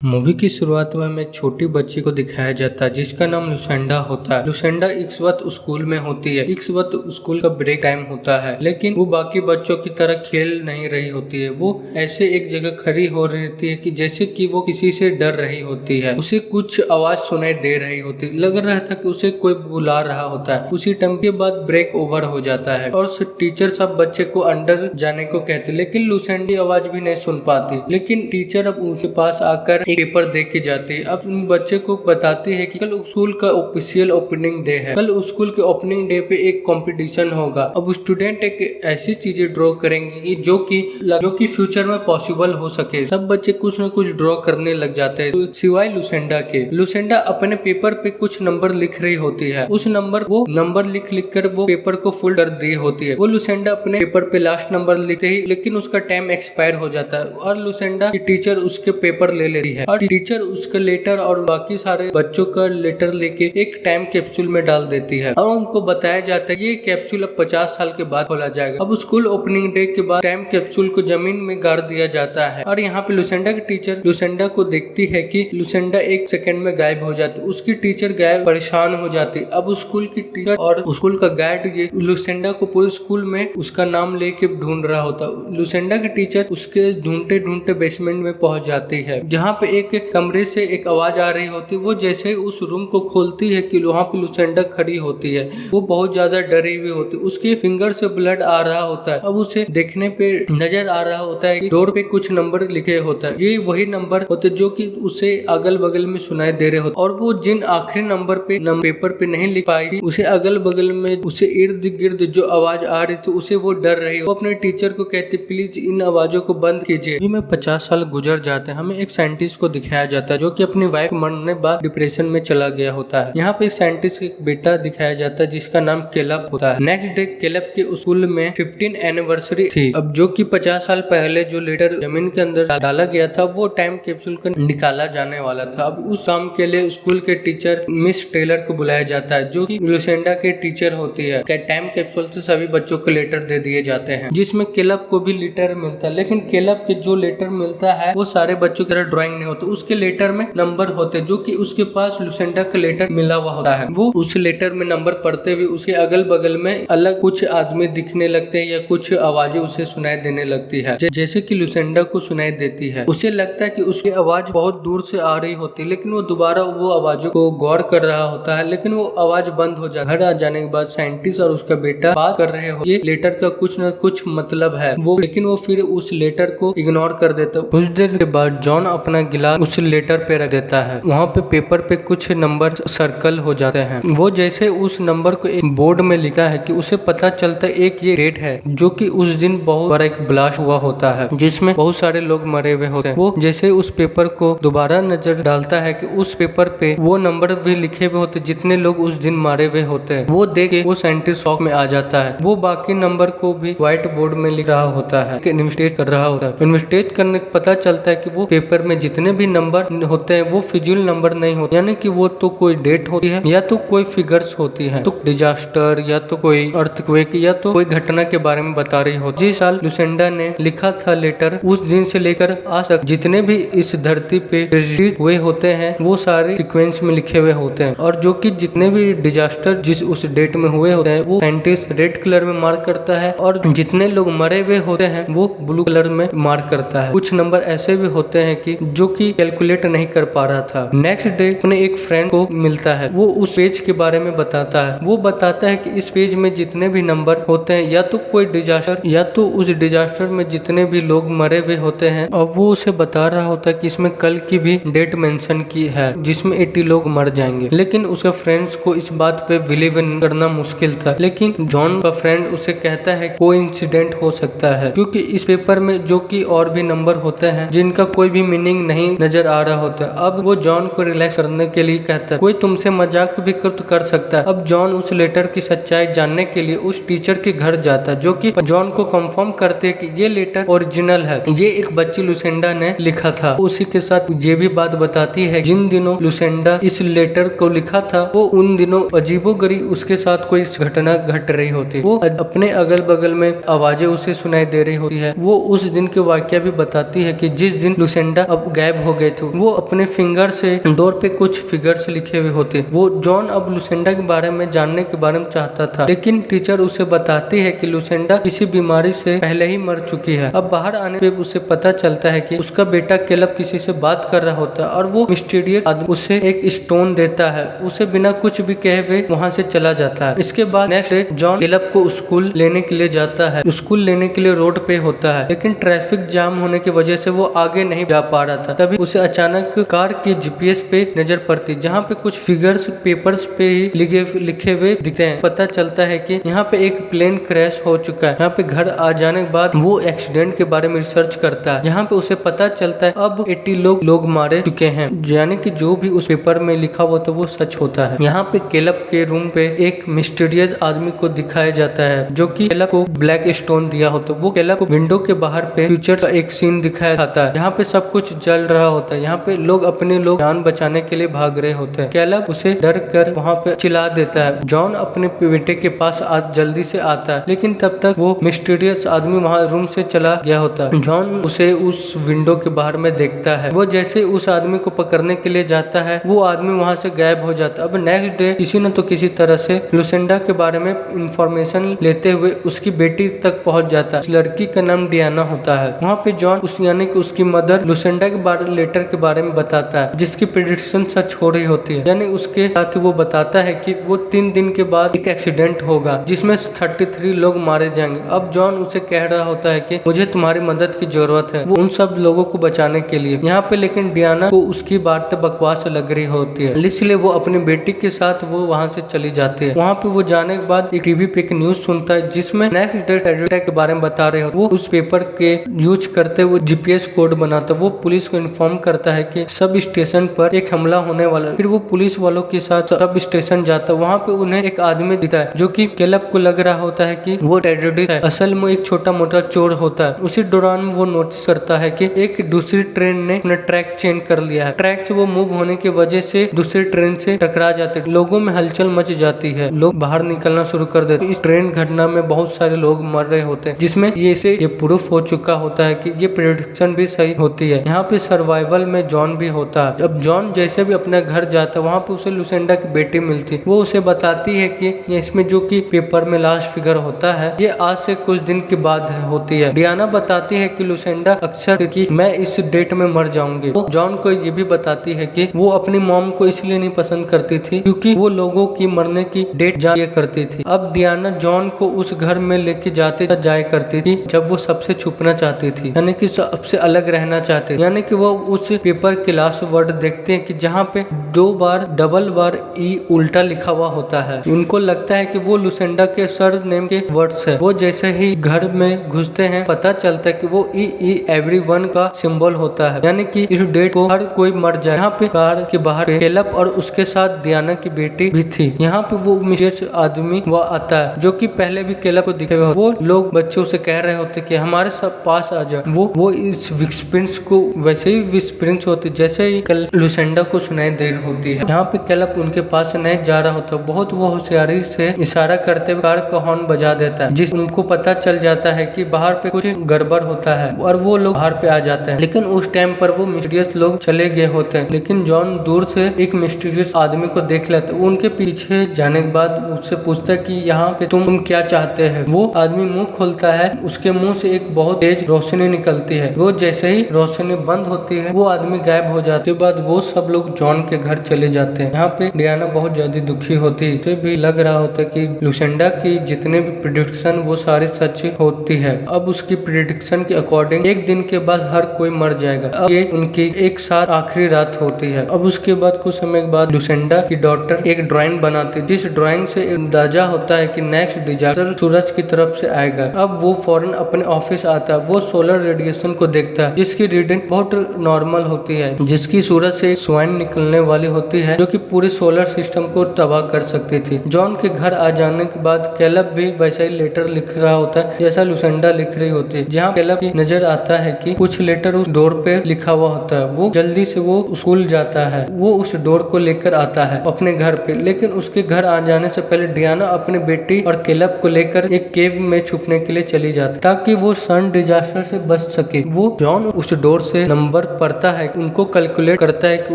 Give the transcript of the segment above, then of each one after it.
Movie की शुरुआत में हमें एक छोटी बच्ची को दिखाया जाता है जिसका नाम लुसेंडा होता है। लुसेंडा इस वक्त स्कूल में होती है। इस वक्त स्कूल का ब्रेक टाइम होता है, लेकिन वो बाकी बच्चों की तरह खेल नहीं रही होती है। वो ऐसे एक जगह खड़ी हो रहती है कि जैसे कि वो किसी से डर रही होती है। उसे कुछ आवाज सुनाई दे रही होती, लग रहा था कि उसे कोई बुला रहा होता है। उसी टाइम के बाद ब्रेक ओवर हो जाता है और टीचर सब बच्चे को अंदर जाने को कहते, लेकिन लुसेंडी आवाज भी नहीं सुन पाती। लेकिन टीचर अब उनके पास आकर एक पेपर दे के जाती है। अब उन बच्चे को बताती है कि कल स्कूल का ऑफिशियल ओपनिंग डे है। कल स्कूल के ओपनिंग डे पे एक कंपटीशन होगा। अब स्टूडेंट एक ऐसी चीजें ड्रॉ करेंगे कि जो कि फ्यूचर में पॉसिबल हो सके। सब बच्चे कुछ न कुछ ड्रॉ करने लग जाते हैं, तो सिवाय लुसेंडा के। लुसेंडा अपने पेपर पे कुछ नंबर लिख रही होती है। उस नंबर लिख कर वो पेपर को फुल कर दी होती है। वो लुसेंडा अपने पेपर पे लास्ट नंबर लिखते ही, लेकिन उसका टाइम एक्सपायर हो जाता है और लुसेंडा की टीचर उसके पेपर ले लेती है और टीचर उसका लेटर और बाकी सारे बच्चों का लेटर लेके एक टाइम कैप्सूल में डाल देती है और उनको बताया जाता है कि ये कैप्सूल अब 50 साल के बाद खोला जाएगा। अब स्कूल ओपनिंग डे के बाद टाइम कैप्सूल को जमीन में गाड़ दिया जाता है और यहाँ पे लुसेंडा की टीचर लुसेंडा को देखती है कि लुसेंडा एक सेकंड में गायब हो जाती। उसकी टीचर गायब, परेशान हो जाती। अब स्कूल की टीचर और स्कूल का गाइड ये लुसेंडा को पूरे स्कूल में उसका नाम लेके ढूंढ रहा होता। लुसेंडा की टीचर उसके ढूंढते ढूंढते बेसमेंट में पहुंच जाती है, जहाँ पे एक कमरे से एक आवाज आ रही होती। वो जैसे उस रूम को खोलती है कि वहाँ पे लुसेंडा खड़ी होती है। वो बहुत ज्यादा डरी हुई होती। उसके फिंगर से ब्लड आ रहा होता है। अब उसे देखने पे नजर आ रहा होता है कि डोर पे कुछ नंबर लिखे होता है। ये वही नंबर होते जो कि उसे अगल बगल में सुनाई दे रहे होते और वो जिन आखिरी नंबर पे पेपर पे नहीं लिख पाई थी, उसे अगल बगल में उसे इर्द गिर्द जो आवाज आ रही थी उसे वो डर रही। वो अपने टीचर को कहती, प्लीज इन आवाजों को बंद कीजिए। अभी में 50 साल गुजर जाते हैं। हमें एक साइंटिस्ट को दिखाया जाता है जो कि अपनी वाइफ मरने बाद डिप्रेशन में चला गया होता है। यहाँ पे साइंटिस्ट का एक बेटा दिखाया जाता है जिसका नाम केलब होता है। नेक्स्ट डे केलब के स्कूल में 15 एनिवर्सरी थी। अब जो कि 50 साल पहले जो लेटर जमीन के अंदर डाला गया था वो टाइम कैप्सूल का निकाला जाने वाला था। अब उस काम के लिए स्कूल के टीचर मिस टेलर को बुलाया जाता है जो कि लुसेंडा के टीचर होती है। टाइम कैप्सूल से सभी बच्चों को लेटर दे दिए जाते हैं जिसमें केलब को भी लेटर मिलता है, लेकिन केलब के जो लेटर मिलता है वो सारे बच्चों की तरह ड्राइंग नहीं होता। उसके लेटर में नंबर होते जो कि उसके पास लुसेंडा का लेटर मिला हुआ होता है। वो उस लेटर में नंबर पढ़ते हुए उसके अगल बगल में अलग कुछ आदमी दिखने लगते हैं या कुछ आवाजें उसे सुनाई देने लगती है, जैसे कि लुसेंडा को सुनाई देती है। उसे लगता है कि उसकी आवाज बहुत दूर से आ रही होती है, लेकिन वो दोबारा वो आवाजों को गौर कर रहा होता है, लेकिन वो आवाज बंद हो जाती है। घर आ जाने के बाद साइंटिस्ट और उसका बेटा बात कर रहे हो, ये लेटर का कुछ न कुछ मतलब है वो, लेकिन वो फिर उस लेटर को इग्नोर कर देता। कुछ देर के बाद जॉन अपना गिलास उस लेटर पे रख देता है। वहाँ पे पेपर पे कुछ नंबर सर्कल हो जाते हैं। वो जैसे उस नंबर को एक बोर्ड में लिखा है कि उसे पता चलता है एक ये डेट है जो कि उस दिन बहुत बड़ा एक ब्लास्ट हुआ होता है जिसमें बहुत सारे लोग मरे हुए होते हैं। वो जैसे उस पेपर को दोबारा नजर डालता है कि उस पेपर पे वो नंबर भी लिखे हुए होते जितने लोग उस दिन मारे हुए होते हैं। वो देख के वो साइंटिस्ट शॉक में आ जाता है। वो बाकी नंबर को भी व्हाइट बोर्ड में लिख रहा होता है, इन्वेस्टिगेट कर रहा होता है। इन्वेस्टिगेट करने पता चलता है कि वो पेपर में जितने भी नंबर होते हैं वो फिजूल नंबर नहीं होते, यानी कि वो तो कोई डेट होती है या तो कोई फिगर्स होती है, तो डिजास्टर या तो कोई अर्थक्वेक या तो कोई घटना के बारे में बता रही हो। जिस साल लुसेंडा ने लिखा था लेटर, उस दिन से लेकर आज तक जितने भी इस धरती पे रजिस्टर हुए होते हैं वो सारे सीक्वेंस में लिखे हुए होते हैं और जो कि जितने भी डिजास्टर जिस उस डेट में हुए होते हैं वो साइंटिस्ट रेड कलर में मार्क करता है और जितने लोग मरे हुए होते हैं वो ब्लू कलर में मार्क करता है। कुछ नंबर ऐसे भी होते हैं कि जो कि कैलकुलेट नहीं कर पा रहा था। नेक्स्ट डे अपने एक फ्रेंड को मिलता है, वो उस पेज के बारे में बताता है। वो बताता है कि इस पेज में जितने भी नंबर होते हैं या तो कोई डिजास्टर या तो उस डिजास्टर में जितने भी लोग मरे हुए होते हैं, और वो उसे बता रहा होता है कि इसमें कल की भी डेट मेंशन की है जिसमें 80 लोग मर जाएंगे। लेकिन उसके फ्रेंड्स को इस बात पे बिलीव करना मुश्किल था, लेकिन जॉन का फ्रेंड उसे कहता है कोई इंसिडेंट हो सकता है क्योंकि इस पेपर में जो कि और भी नंबर होते हैं जिनका कोई भी मीनिंग नहीं नजर आ रहा होता है। अब वो जॉन को रिलैक्स करने के लिए कहता है कोई तुमसे मजाक भी कर सकता है। अब जॉन उस लेटर की सच्चाई जानने के लिए उस टीचर के घर जाता है जो कि जॉन को कंफर्म करते हैं कि ये लेटर ओरिजिनल है, ये एक बच्ची लुसेंडा ने लिखा था। उसी के साथ ये भी बात बताती है जिन दिनों लुसेंडा इस लेटर को लिखा था वो उन दिनों अजीबोगरीब उसके साथ कोई घटना घट रही होती। वो अपने अगल बगल में आवाजें उसे सुनाई दे रही होती है। वो उस दिन के वाकया भी बताती है कि जिस दिन लुसेंडा अब गायब गायब हो गए थे। वो अपने फिंगर से डोर पे कुछ फिगर्स लिखे हुए होते। वो जॉन अब लुसेंडा के बारे में जानने के बारे में चाहता था, लेकिन टीचर उसे बताती है कि लुसेंडा किसी बीमारी से पहले ही मर चुकी है। अब बाहर आने पे उसे पता चलता है कि उसका बेटा कैलब किसी से बात कर रहा होता है और वो मिस्टीरियस आदमी उसे एक स्टोन देता है। उसे बिना कुछ भी कहे हुए वहाँ से चला जाता है। इसके बाद नेक्स्ट डे जॉन कैलब को स्कूल लेने के लिए जाता है। स्कूल लेने के लिए रोड पे होता है, लेकिन ट्रैफिक जाम होने की वजह से वो आगे नहीं जा पा रहा था। तभी उसे अचानक कार की जीपीएस पे नजर पड़ती, जहाँ पे कुछ फिगर्स पेपर्स पे ही लिखे हुए दिखते हैं। पता चलता है कि यहाँ पे एक प्लेन क्रैश हो चुका है। यहाँ पे घर आ जाने के बाद वो एक्सीडेंट के बारे में रिसर्च करता है, जहाँ पे उसे पता चलता है अब 80 लोग मारे चुके हैं, यानी कि जो भी उस पेपर में लिखा हुआ था वो सच होता है। यहाँ पे कैलब के रूम पे एक मिस्टीरियस आदमी को दिखाया जाता है जो कि कैलब को ब्लैक स्टोन दिया होता है। वो कैलब को विंडो के बाहर पे फ्यूचर का एक सीन दिखाया जाता है, जहाँ पे सब कुछ जल रहा होता है। यहाँ पे लोग अपने जान बचाने के लिए भाग रहे होते हैं। कैलब उसे डर कर वहाँ पे चिल्ला देता है। जॉन अपने बेटे के पास जल्दी से आता है, लेकिन तब तक वो मिस्टीरियस आदमी वहाँ रूम से चला गया होता है। जॉन उसे उस विंडो के बाहर में देखता है। वो जैसे उस आदमी को पकड़ने के लिए जाता है, वो आदमी वहाँ से गायब हो जाता है। अब नेक्स्ट डे किसी न तो किसी तरह से लुसेंडा के बारे में इंफॉर्मेशन लेते हुए उसकी बेटी तक पहुँच जाता है। उस लड़की का नाम डियाना होता है। वहाँ पे जॉन यानी कि उसकी मदर लुसेंडा के बारे लेटर के बारे में बताता है, जिसकी प्रेडिक्शन सच हो रही होती है। यानी उसके साथ वो बताता है कि वो 3 दिन के बाद एक एक्सीडेंट होगा जिसमें 33 लोग मारे जाएंगे। अब जॉन उसे कह रहा होता है कि मुझे तुम्हारी मदद की जरूरत है, वो उन सब लोगों को बचाने के लिए। यहाँ पे लेकिन डियाना को उसकी बात बकवास लग रही होती है, इसलिए वो अपनी बेटी के साथ वो वहाँ से चली जाती है। वहाँ पे वो जाने के बाद एक टीवी पे एक न्यूज सुनता है जिसमें नेक्स्ट डे टेररिस्ट के बारे में बता रहे हो। वो उस पेपर के यूज करते हुए जीपीएस कोड बनाता। वो पुलिस को इन्फॉर्म करता है कि सब स्टेशन पर एक हमला होने वाला है। फिर वो पुलिस वालों के साथ सब स्टेशन जाता है। वहाँ पे उन्हें एक आदमी दिखता है जो कि कैलब को लग रहा होता है कि वो टेररिस्ट है, असल में एक छोटा मोटा चोर होता है। उसी दौरान वो नोटिस करता है कि एक दूसरी ट्रेन ने अपना ट्रैक चेंज कर लिया है। ट्रैक से वो मूव होने की वजह से दूसरी ट्रेन से टकरा जाते हैं। लोगों में हलचल मच जाती है, लोग बाहर निकलना शुरू कर देते हैं। इस ट्रेन घटना में बहुत सारे लोग मर रहे होते हैं, जिसमें ये प्रूफ हो चुका होता है कि ये प्रेडिक्शन भी सही होती है। यहाँ पे सर्वाइवल में जॉन भी होता है। अब जॉन जैसे भी अपने घर जाता है, वहाँ पे उसे लुसेंडा की बेटी मिलती। वो उसे बताती है कि इसमें जो कि पेपर में लास्ट फिगर होता है ये आज से कुछ दिन के बाद होती है। डियाना बताती है कि लुसेंडा अक्सर कि मैं इस डेट में मर जाऊंगी। वो जॉन को ये भी बताती है कि वो अपनी मॉम को इसलिए नहीं पसंद करती थी क्योंकि वो लोगों की मरने की डेट जाया करती थी। अब डियाना जॉन को उस घर में लेके जाया करती थी जब वो सबसे छुपना चाहती थी, यानी कि सबसे अलग रहना चाहते। यानी कि वो उस पेपर के लास्ट वर्ड देखते हैं कि जहाँ पे 2 बार डबल बार ई उल्टा लिखा हुआ होता है। उनको लगता है कि वो लुसेंडा के सर नेम के वर्ड्स है। वो जैसे ही घर में घुसते हैं पता चलता है कि वो ई एवरीवन का सिंबल होता है, यानी कि इस डेट को हर कोई मर जाए। यहाँ पे कार के बाहर कैलब और उसके साथ डियाना की बेटी भी थी। यहाँ पे वो मिस्टीरियस आदमी वो आता है जो कि पहले भी कैलब को दिखे हुए। वो लोग बच्चों से कह रहे होते कि हमारे सब पास आ जाए। वो इस विस्प्रिंस को वैसे ही विस्प्रिंस होती जैसे ही कल लुसेंडा को सुनाई दे रही होती है। यहाँ पे कैलब उनके पास नहीं जा रहा होता। बहुत वो होशियारी से इशारा करते हुए कार का हॉर्न बजा देता है, जिस उनको पता चल जाता है कि बाहर पे कुछ गड़बड़ होता है और वो लोग बाहर पे आ जाते हैं। लेकिन उस टाइम पर वो मिस्टीरियस लोग चले गए होते हैं। लेकिन जॉन दूर से एक मिस्टीरियस आदमी को देख लेता है। उनके पीछे जाने के बाद उससे पूछता है कि यहाँ पे तुम क्या चाहते हैं। वो आदमी मुंह खोलता है, उसके मुंह से एक बहुत तेज रोशनी निकलती है। वो जैसे ही रोशनी बंद होती है वो आदमी गायब हो जाते के बाद वो सब लोग जॉन के घर चले जाते हैं। यहाँ पे डियाना बहुत ज्यादा दुखी होती है। उसे भी लग रहा होता है कि लुसेंडा की जितने भी प्रेडिक्शन वो सारी सच होती है। अब उसकी प्रेडिक्शन के अकॉर्डिंग एक दिन के बाद हर कोई मर जाएगा। अब ये उनकी एक साथ आखिरी रात होती है। अब उसके बाद कुछ समय के बाद लुसेंडा की डॉटर एक ड्राइंग बनाती है, जिस ड्राइंग से अंदाजा होता है कि नेक्स्ट डिजास्टर सूरज की तरफ से आएगा। अब वो फौरन अपने ऑफिस आता है। वो सोलर रेडिएशन को देखता है जिसकी रीडिंग बहुत नॉर्मल होती है, जिसकी सूरज से स्वाइन निकलने वाली होती है जो कि पूरे सोलर सिस्टम को तबाह कर सकती थी। जॉन के घर आ जाने के बाद कैलब भी वैसा ही लेटर लिख रहा होता है जैसा लुसेंडा लिख रही होती है। जहाँ कैलब की नजर आता है कि कुछ लेटर उस डोर पे लिखा हुआ होता है। वो जल्दी से वो स्कूल जाता है। वो उस डोर को लेकर आता है अपने घर पे, लेकिन उसके घर आ जाने से पहले डियाना अपनी बेटी और कैलब को लेकर एक केव में छुपने के लिए चली जाती ताकि वो सन डिजास्टर से बच सके। वो जॉन उस डोर से नंबर नंबर पढ़ता है उनको कैलकुलेट करता है कि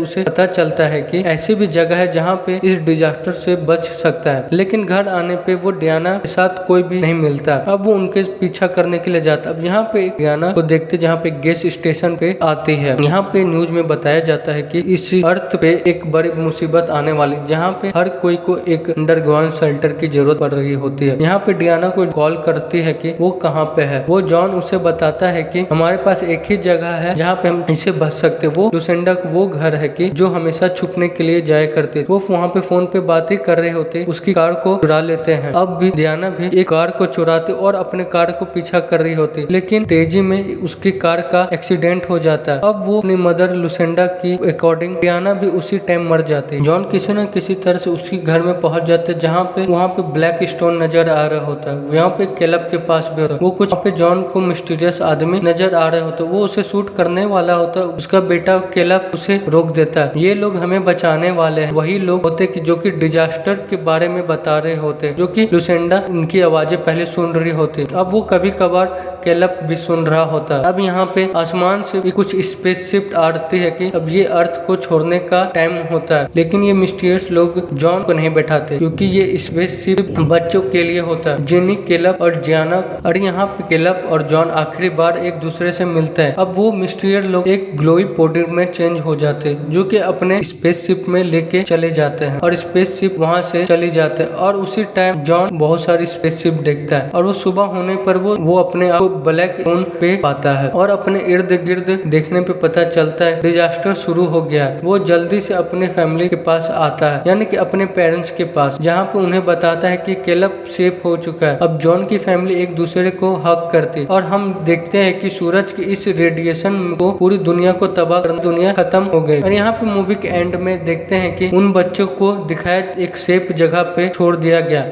उसे पता चलता है कि ऐसी भी जगह है जहाँ पे इस डिजास्टर से बच सकता है। लेकिन घर आने पे वो डियाना के साथ कोई भी नहीं मिलता। अब वो उनके पीछा करने के लिए जाता। अब यहाँ पे डियाना को देखते जहाँ पे गैस स्टेशन पे आती है। यहाँ पे न्यूज में बताया जाता है कि इस अर्थ पे एक बड़ी मुसीबत आने वाली, जहाँ पे हर कोई को एक अंडरग्राउंड शेल्टर की जरूरत पड़ रही होती है। यहाँ पे डियाना को कॉल करती है कि वो कहाँ पे है। वो जॉन उसे बताता है कि हमारे पास एक ही जगह है जहाँ पे हम इसे बच सकते। वो लुसेंडा का वो घर है कि जो हमेशा छुपने के लिए जाया करते। वो वहाँ पे फोन पे बातें कर रहे होते, उसकी कार को चुरा लेते हैं। अब भी डियाना भी एक कार को चुराते और अपने कार को पीछा कर रही होती, लेकिन तेजी में उसकी कार का एक्सीडेंट हो जाता है। अब वो अपनी मदर लुसेंडा की अकॉर्डिंग डियाना भी उसी टाइम मर जाती है। जॉन किसी न किसी तरह से उसकी घर में पहुंच जाते, जहाँ पे वहाँ पे ब्लैक स्टोन नजर आ रहा होता है। यहाँ पे कैलब के पास भी होता है। वो कुछ पे जॉन को मिस्टीरियस आदमी नजर आ रहे होते। वो उसे शूट करने वाला होता है। उसका बेटा कैलब उसे रोक देता है। ये लोग हमें बचाने वाले हैं। वही लोग होते कि जो कि डिजास्टर के बारे में बता रहे होते, जो कि लुसेंडा इनकी आवाजें पहले सुन रही होती। अब वो कभी कभार कैलब भी सुन रहा होता है। अब यहाँ पे आसमान से भी कुछ स्पेसशिप आती है कि अब ये अर्थ को छोड़ने का टाइम होता है। लेकिन ये मिस्टीरियस लोग जॉन को नहीं बैठाते, क्योंकि ये स्पेसशिप बच्चों के लिए होता है। जेनी, कैलब और जियाना, और यहाँ पे कैलब और जॉन आखिरी बार एक दूसरे से मिलते हैं। अब वो मिस्टीरियस लोग एक ग्लोई पाउडर में चेंज हो जाते हैं, जो कि अपने स्पेसशिप में लेके चले जाते हैं और स्पेसशिप वहाँ से चली जाते हैं। और उसी टाइम जॉन बहुत सारी स्पेसशिप देखता है और वो सुबह होने पर वो अपने आप को ब्लैक मून पे पाता है और अपने इर्द गिर्द देखने पे पता चलता है डिजास्टर शुरू हो गया है। वो जल्दी से अपने फैमिली के पास आता है, यानी कि अपने पेरेंट्स के पास, जहाँ पे उन्हें बताता है कि कैलब सेफ हो चुका है। अब जॉन की फैमिली एक दूसरे को हक करती और हम देखते हैं कि सूरज की इस रेडिएशन को पूरी दुनिया को तबाह कर दुनिया खत्म हो गई। और यहाँ पे मूवी के एंड में देखते हैं कि उन बच्चों को दिखाया एक सेफ जगह पे छोड़ दिया गया।